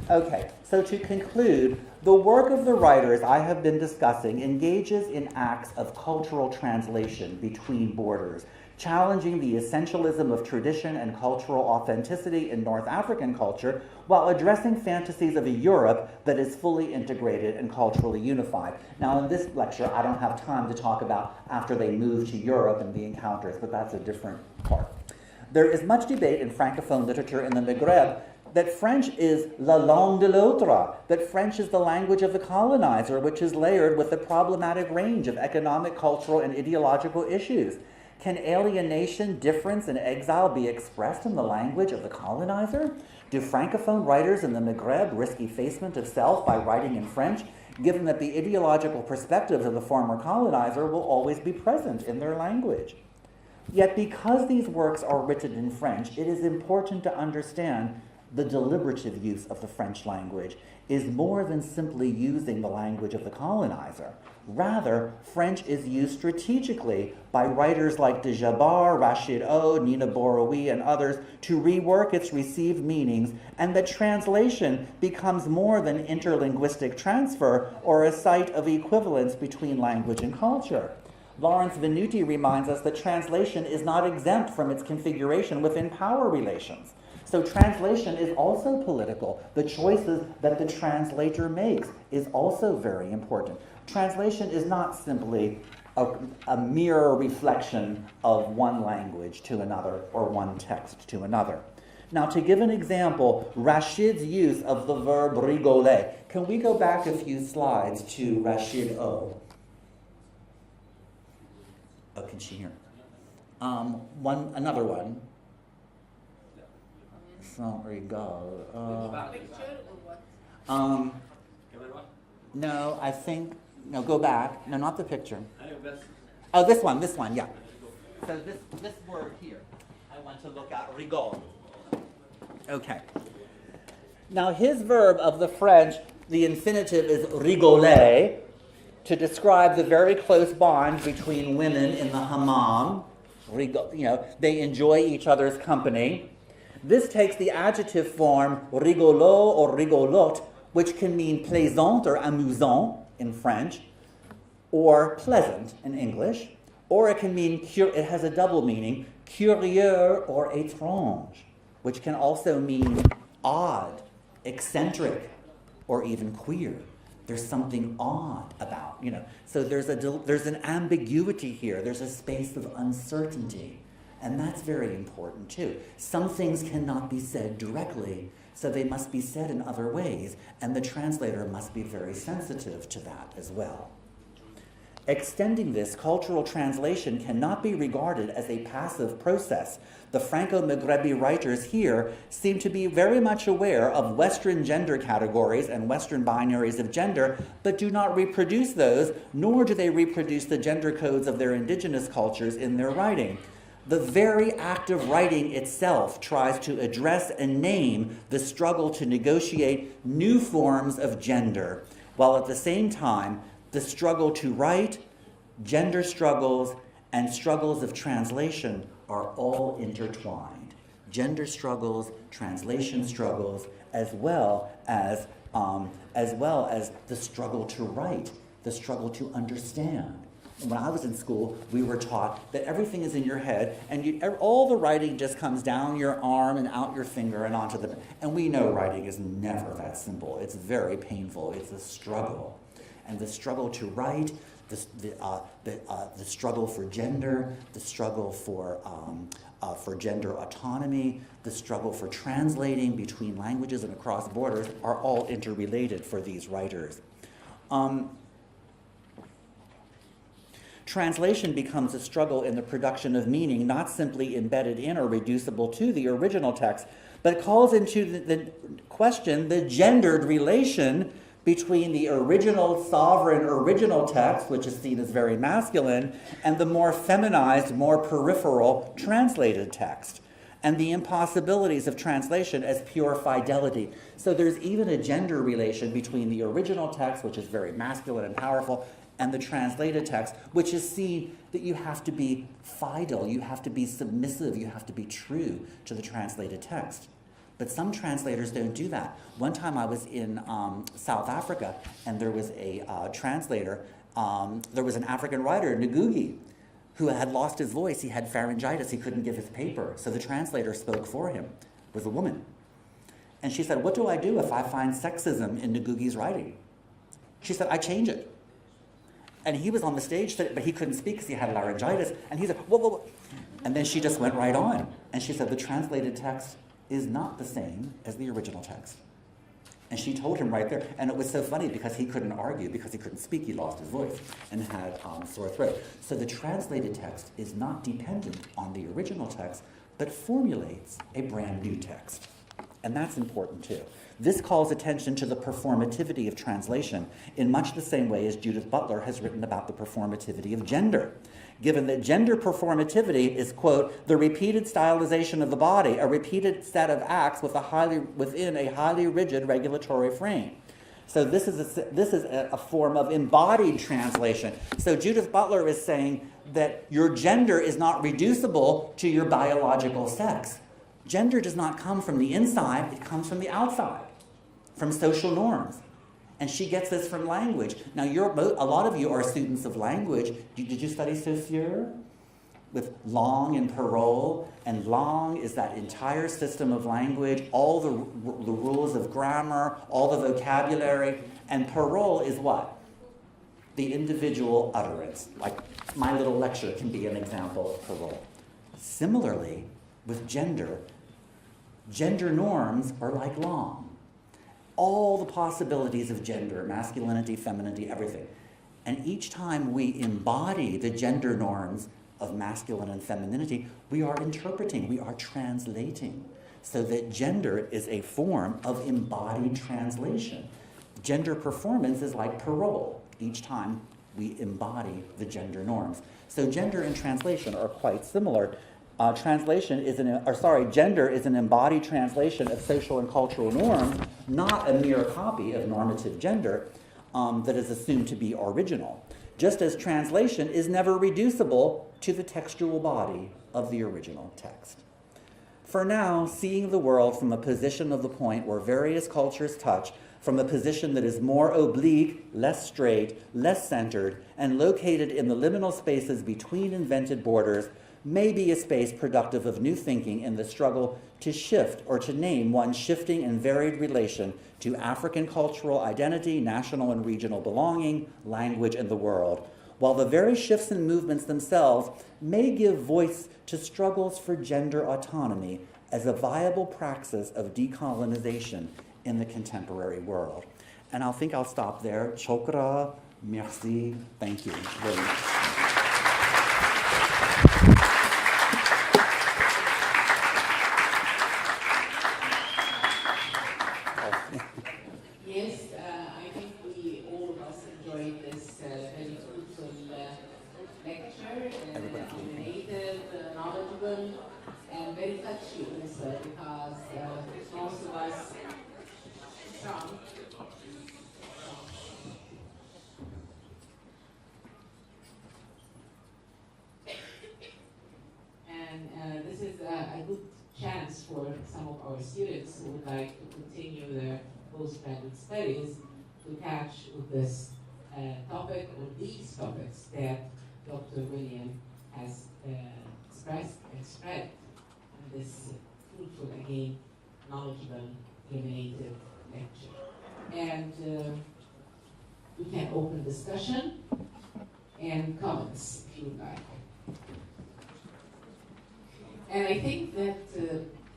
Okay, so to conclude, the work of the writers I have been discussing engages in acts of cultural translation between borders, challenging the essentialism of tradition and cultural authenticity in North African culture while addressing fantasies of a Europe that is fully integrated and culturally unified. Now, in this lecture, I don't have time to talk about after they moved to Europe and the encounters, but that's a different part. There is much debate in Francophone literature in the Maghreb that French is la langue de l'autre, that French is the language of the colonizer, which is layered with a problematic range of economic, cultural, and ideological issues. Can alienation, difference, and exile be expressed in the language of the colonizer? Do Francophone writers in the Maghreb risk effacement of self by writing in French, given that the ideological perspectives of the former colonizer will always be present in their language? Yet because these works are written in French, it is important to understand the deliberative use of the French language is more than simply using the language of the colonizer. Rather, French is used strategically by writers like de Jabbar, Rashid O, Nina Borowi, and others to rework its received meanings, and that translation becomes more than interlinguistic transfer or a site of equivalence between language and culture. Lawrence Venuti reminds us that translation is not exempt from its configuration within power relations. So translation is also political. The choices that the translator makes is also very important. Translation is not simply a mere reflection of one language to another or one text to another. Now, to give an example, Rashid's use of the verb rigoler. Can we go back a few slides to Rashid O? Oh, can she hear? Another one. Sans rigole. No, I think, no, go back. No, not the picture. Oh, this one, yeah. So this word here, I want to look at, rigole. Okay. Now his verb of the French, the infinitive is rigoler, to describe the very close bond between women in the hammam. They enjoy each other's company. This takes the adjective form rigolo or rigolote, which can mean plaisant or amusant in French, or pleasant in English, or it can mean, it has a double meaning, curieux or étrange, which can also mean odd, eccentric, or even queer. There's something odd about, So there's an ambiguity here. There's a space of uncertainty. And that's very important too. Some things cannot be said directly, so they must be said in other ways, and the translator must be very sensitive to that as well. Extending this, cultural translation cannot be regarded as a passive process. The Franco-Maghrebi writers here seem to be very much aware of Western gender categories and Western binaries of gender, but do not reproduce those, nor do they reproduce the gender codes of their indigenous cultures in their writing. The very act of writing itself tries to address and name the struggle to negotiate new forms of gender, while at the same time, the struggle to write, gender struggles, and struggles of translation are all intertwined. Gender struggles, translation struggles, as well as the struggle to write, the struggle to understand. When I was in school, we were taught that everything is in your head, and all the writing just comes down your arm and out your finger and onto the... And we know writing is never that simple. It's very painful. It's a struggle. And the struggle to write, the struggle for gender, the struggle for gender autonomy, the struggle for translating between languages and across borders are all interrelated for these writers. Translation becomes a struggle in the production of meaning, not simply embedded in or reducible to the original text, but calls into the question the gendered relation between the original sovereign original text, which is seen as very masculine, and the more feminized, more peripheral translated text, and the impossibilities of translation as pure fidelity. So there's even a gender relation between the original text, which is very masculine and powerful, and the translated text, which is seen that you have to be fidel, you have to be submissive, you have to be true to the translated text. But some translators don't do that. One time I was in South Africa, and there was a translator, there was an African writer, Ngugi, who had lost his voice. He had pharyngitis, he couldn't give his paper. So the translator spoke for him, was a woman. And she said, what do I do if I find sexism in Ngugi's writing? She said, I change it. And he was on the stage, but he couldn't speak because he had laryngitis. And he said, whoa, whoa, whoa. And then she just went right on. And she said, the translated text is not the same as the original text. And she told him right there. And it was so funny because he couldn't argue, because he couldn't speak. He lost his voice and had sore throat. So the translated text is not dependent on the original text, but formulates a brand new text. And that's important too. This calls attention to the performativity of translation in much the same way as Judith Butler has written about the performativity of gender. Given that gender performativity is, quote, the repeated stylization of the body, a repeated set of acts within a highly rigid regulatory frame. So this is a form of embodied translation. So Judith Butler is saying that your gender is not reducible to your biological sex. Gender does not come from the inside, it comes from the outside, from social norms. And she gets this from language. Now, a lot of you are students of language. Did you study Saussure? With langue and parole, and langue is that entire system of language, all the rules of grammar, all the vocabulary, and parole is what? The individual utterance. Like my little lecture can be an example of parole. Similarly, with gender norms are like langue. All the possibilities of gender, masculinity, femininity, everything. And each time we embody the gender norms of masculine and femininity, we are interpreting, we are translating, so that gender is a form of embodied translation. Gender performance is like parole. Each time we embody the gender norms. So gender and translation are quite similar. Gender is an embodied translation of social and cultural norms, not a mere copy of normative gender that is assumed to be original. Just as translation is never reducible to the textual body of the original text. For now, seeing the world from a position of the point where various cultures touch, from a position that is more oblique, less straight, less centered, and located in the liminal spaces between invented borders, may be a space productive of new thinking in the struggle to shift or to name one's shifting and varied relation to African cultural identity, national and regional belonging, language, and the world, while the very shifts and movements themselves may give voice to struggles for gender autonomy as a viable praxis of decolonization in the contemporary world. And I think I'll stop there. Chokra, merci, thank you very much. Yes, I think all of us enjoyed this very fruitful lecture, illuminated, knowledgeable, and very touchy also, because most of us strong. And this is a good chance for some of our students who would like to continue their postgraduate studies to catch with this topic or these topics that Dr. William has expressed and spread in this fruitful, again, knowledgeable, illuminated lecture. And we can open discussion and comments if you would like. And I think that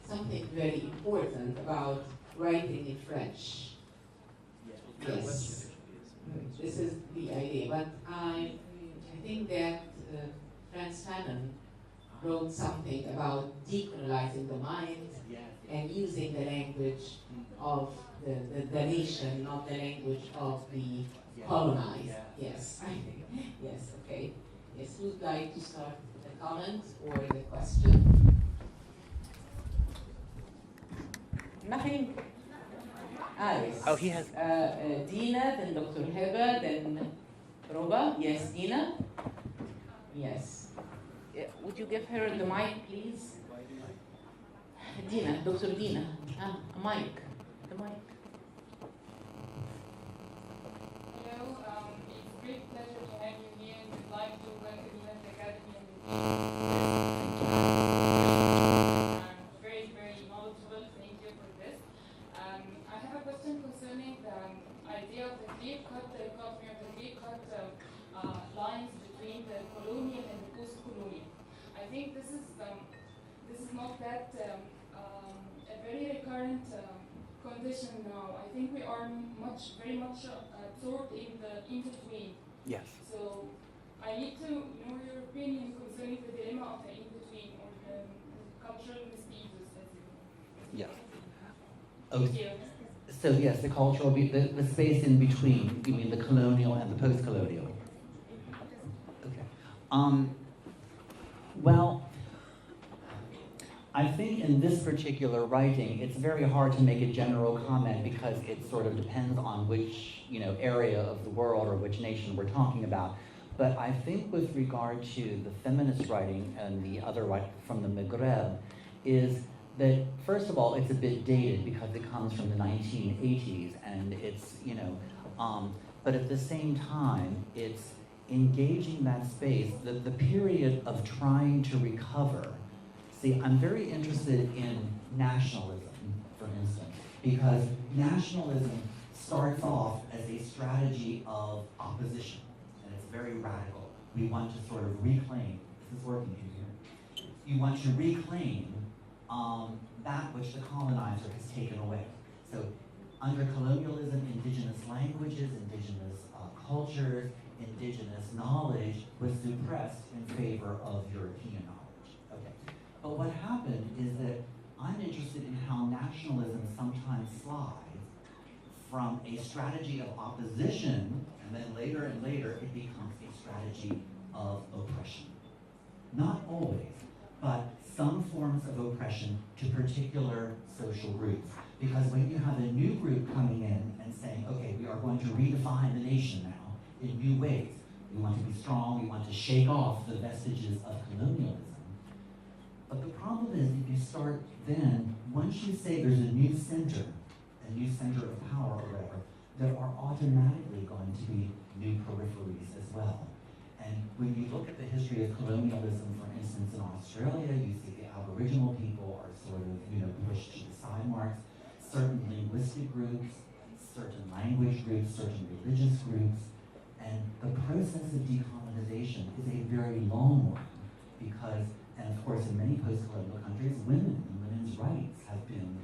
something very important about writing in French. Yes, this is the idea. But I think that Frantz Fanon wrote something about decolonizing the mind and using the language of the nation, not the language of the colonized. Yes, I think. Yes, okay. Yes, who would like to start the comment or the question? Nothing. Yes. Oh, he has. Dina, then Dr. Heba, then Roba. Yes, Dina. Yes. Would you give her the mic, please? Dina, Dr. Dina. A mic. The mic. Hello, it's a great pleasure to have you here, and we'd like to welcome you at the Academy. Very, very knowledgeable. Thank you for this. I have a question concerning the idea of the clear-cut dichotomy or the clear-cut lines between the colonial and the post-colonial. I think this is not that a very recurrent condition now. I think we are very much absorbed in the in-between. Yes. So I need to know your opinion concerning the dilemma of the in-between or the cultural mistake. Yes. Thank you. So yes, the cultural, the space in between, you mean the colonial and the post-colonial? Okay. Well, I think in this particular writing, it's very hard to make a general comment because it sort of depends on which, area of the world or which nation we're talking about. But I think with regard to the feminist writing and the other writing from the Maghreb is that, first of all, it's a bit dated because it comes from the 1980s and it's, but at the same time, it's engaging that space, the period of trying to recover. See, I'm very interested in nationalism, for instance, because nationalism starts off as a strategy of opposition, and it's very radical. We want to sort of reclaim, this is working here, you want to reclaim that which the colonizer has taken away. So under colonialism, indigenous languages, indigenous cultures, indigenous knowledge was suppressed in favor of European knowledge. Okay. But what happened is that I'm interested in how nationalism sometimes slides from a strategy of opposition, and then later and later it becomes a strategy of oppression. Not always, but some forms of oppression to particular social groups. Because when you have a new group coming in and saying, okay, we are going to redefine the nation now in new ways. We want to be strong, we want to shake off the vestiges of colonialism. But the problem is if you start then, once you say there's a new center of power or whatever, there are automatically going to be new peripheries as well. And when you look at the history of colonialism, for instance, in Australia, you see the Aboriginal people are sort of, pushed to the side marks. Certain linguistic groups, certain language groups, certain religious groups. And the process of decolonization is a very long one because, and of course in many post-colonial countries, women and women's rights have been,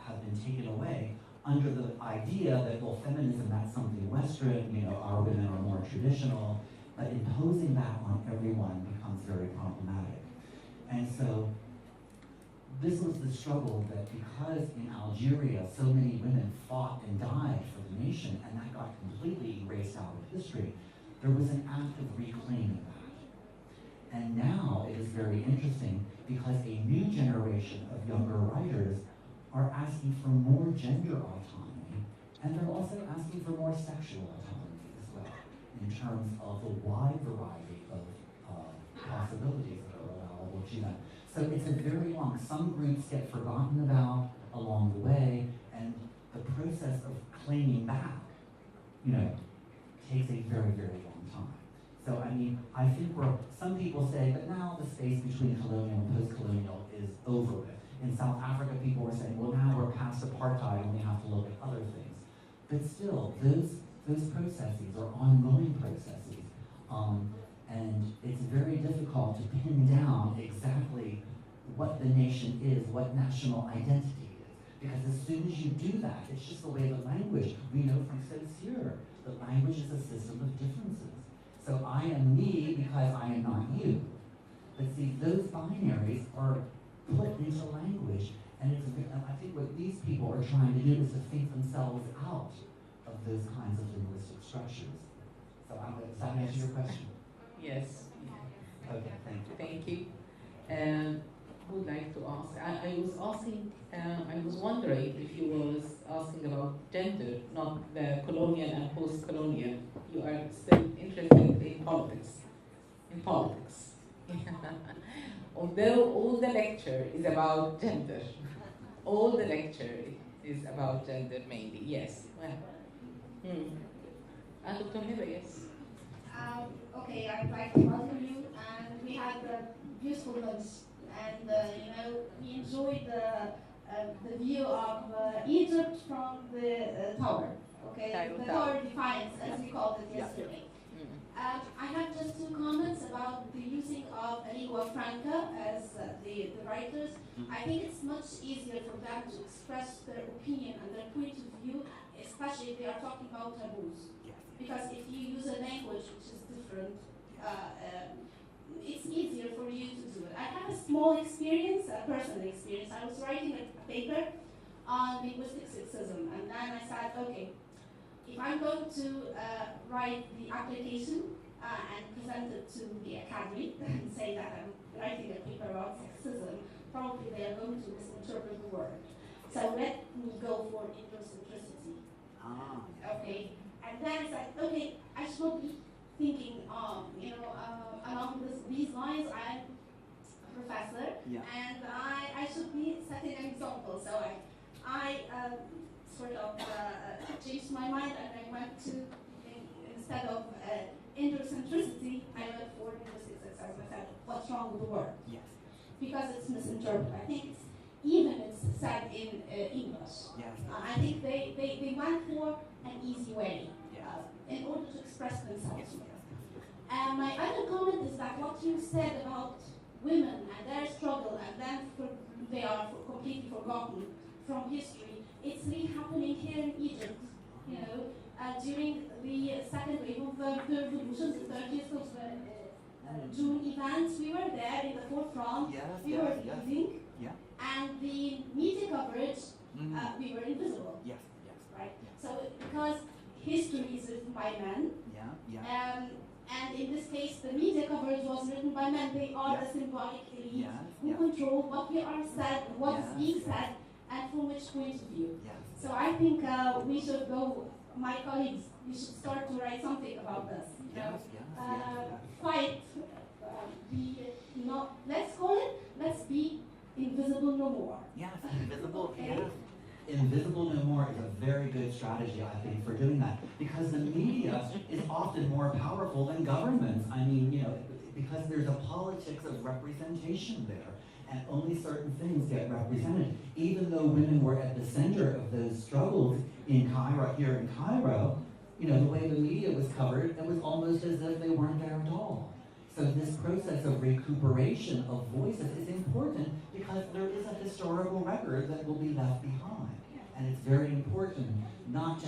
have been taken away under the idea that, well, feminism, that's something Western, our women are more traditional, but imposing that on everyone becomes very problematic. And so this was the struggle that because in Algeria so many women fought and died for the nation, and that got completely erased out of history, there was an act of reclaiming that. And now it is very interesting because a new generation of younger writers are asking for more gender autonomy, and they're also asking for more sexual autonomy as well, in terms of the wide variety of possibilities that are allowable to them. So it's a very long, some groups get forgotten about along the way, and the process of claiming back, takes a very, very long time. So I think some people say, but now the space between colonial and post-colonial is over with. In South Africa, people were saying, well, now we're past apartheid and we have to look at other things. But still, those processes are ongoing processes. And it's very difficult to pin down exactly what the nation is, what national identity is. Because as soon as you do that, it's just the way the language, we know from Saussure, that language is a system of differences. So I am me because I am not you. But see, those binaries are put into language, and I think what these people are trying to do is to think themselves out of those kinds of linguistic structures. So does that answer your question? Yes. Okay, thank you. Thank you. Who would like to ask? I was wondering if you was asking about gender, not the colonial and post-colonial. You are still interested in politics. Although all the lecture is about gender. All the lecture is about gender mainly, yes. Dr. Hiba, yes. Okay, I'd like to welcome you, and we had a beautiful lunch, and we enjoyed the view of Egypt from the tower. Okay, the tower of defiance, as we called it yesterday. I have just two comments about the using of a lingua franca as the writers. I think it's much easier for them to express their opinion and their point of view, especially if they are talking about taboos. Because if you use a language which is different, it's easier for you to do it. I have a small experience, a personal experience. I was writing a paper on linguistic sexism, and then I said, okay, if I'm going to write the application and present it to the academy and say that I'm writing a paper about sexism, probably they are going to misinterpret the word. So let me go for Indo-centricity. Okay. And then I said, okay, I should be thinking, along these lines. I'm a professor, and I should be setting an example. So I sort of changed my mind, and I went to, instead of Indo-centricity, I went for linguistic success. I said, what's wrong with the word? Yes. Because it's misinterpreted. I think it's said in English. Yes. I think they went for an easy way in order to express themselves. And my other comment is that what you said about women and their struggle, and then they are completely forgotten from history, it's really happening here in Egypt. During the second wave of the revolutions, the 30th of June events, we were there in the forefront. We were leading, and the media coverage, we were invisible. Right. So because history is written by men, and in this case, the media coverage was written by men. They are the symbolic elite who control what we are said, what is being said, and from which point of view. So I think we should go, my colleagues, we should start to write something about this. Let's call it, let's be invisible no more. Invisible, Invisible No More is a very good strategy, I think, for doing that, because the media is often more powerful than governments. I mean, you know, because there's a politics of representation there, and only certain things get represented. Even though women were at the center of those struggles in Cairo, here in Cairo, you know, the way the media was covered, it was almost as if they weren't there at all. So this process of recuperation of voices is important because there is a historical record that will be left behind. And it's very important not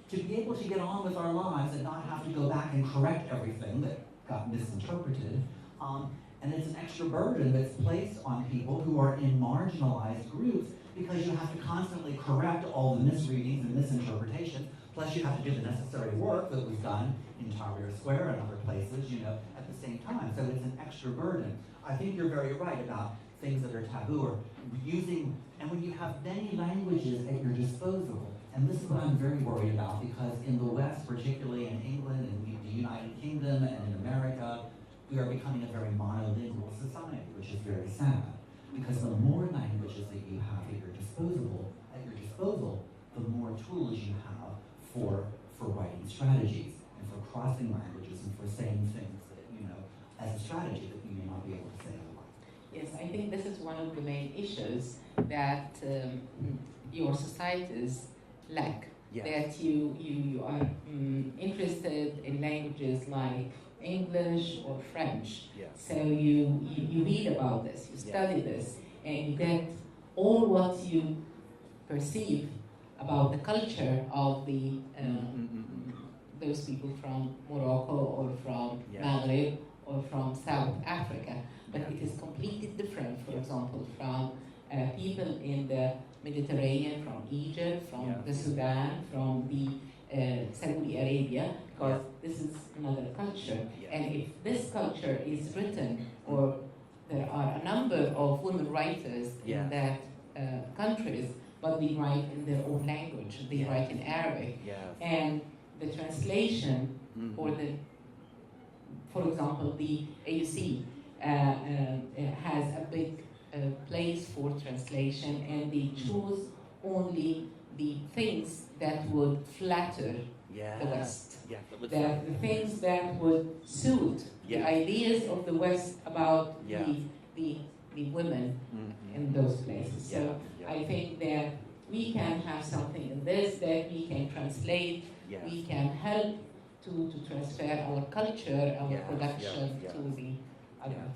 to be able to get on with our lives and not have to go back and correct everything that got misinterpreted. And it's an extra burden that's placed on people who are in marginalized groups because you have to constantly correct all the misreadings and misinterpretations, plus you have to do the necessary work that was done in Tahrir Square and other places, you know, at the same time. So it's an extra burden. I think you're very right about things that are taboo or using, and when you have many languages at your disposal, and this is what I'm very worried about because in the West, particularly in England and the United Kingdom and in America, we are becoming a very monolingual society, which is very sad. Because the more languages that you have at your disposal, the more tools you have for writing strategies and for crossing languages and for saying things that, you know, as a strategy that you may not be able to say otherwise. Yes, I think this is one of the main issues that your societies lack. Yes. That you are interested in languages like English or French. Yes. So you read about this, you study this, and you get all what you perceive about the culture of the those people from Morocco or from Maghreb or from South Africa. But it is completely different, for example, from people in the Mediterranean, from Egypt, from the Sudan, from the Saudi Arabia, because this is another culture. And if this culture is written, or there are a number of women writers in that countries, but they write in their own language, they write in Arabic. And the translation, or the, for example, the AUC has a big place for translation, and they choose only the things that would flatter the West. The things that would suit the ideas of the West about the women in those places. So I think that we can have something in this that we can translate, we can help to transfer our culture, our production to the others.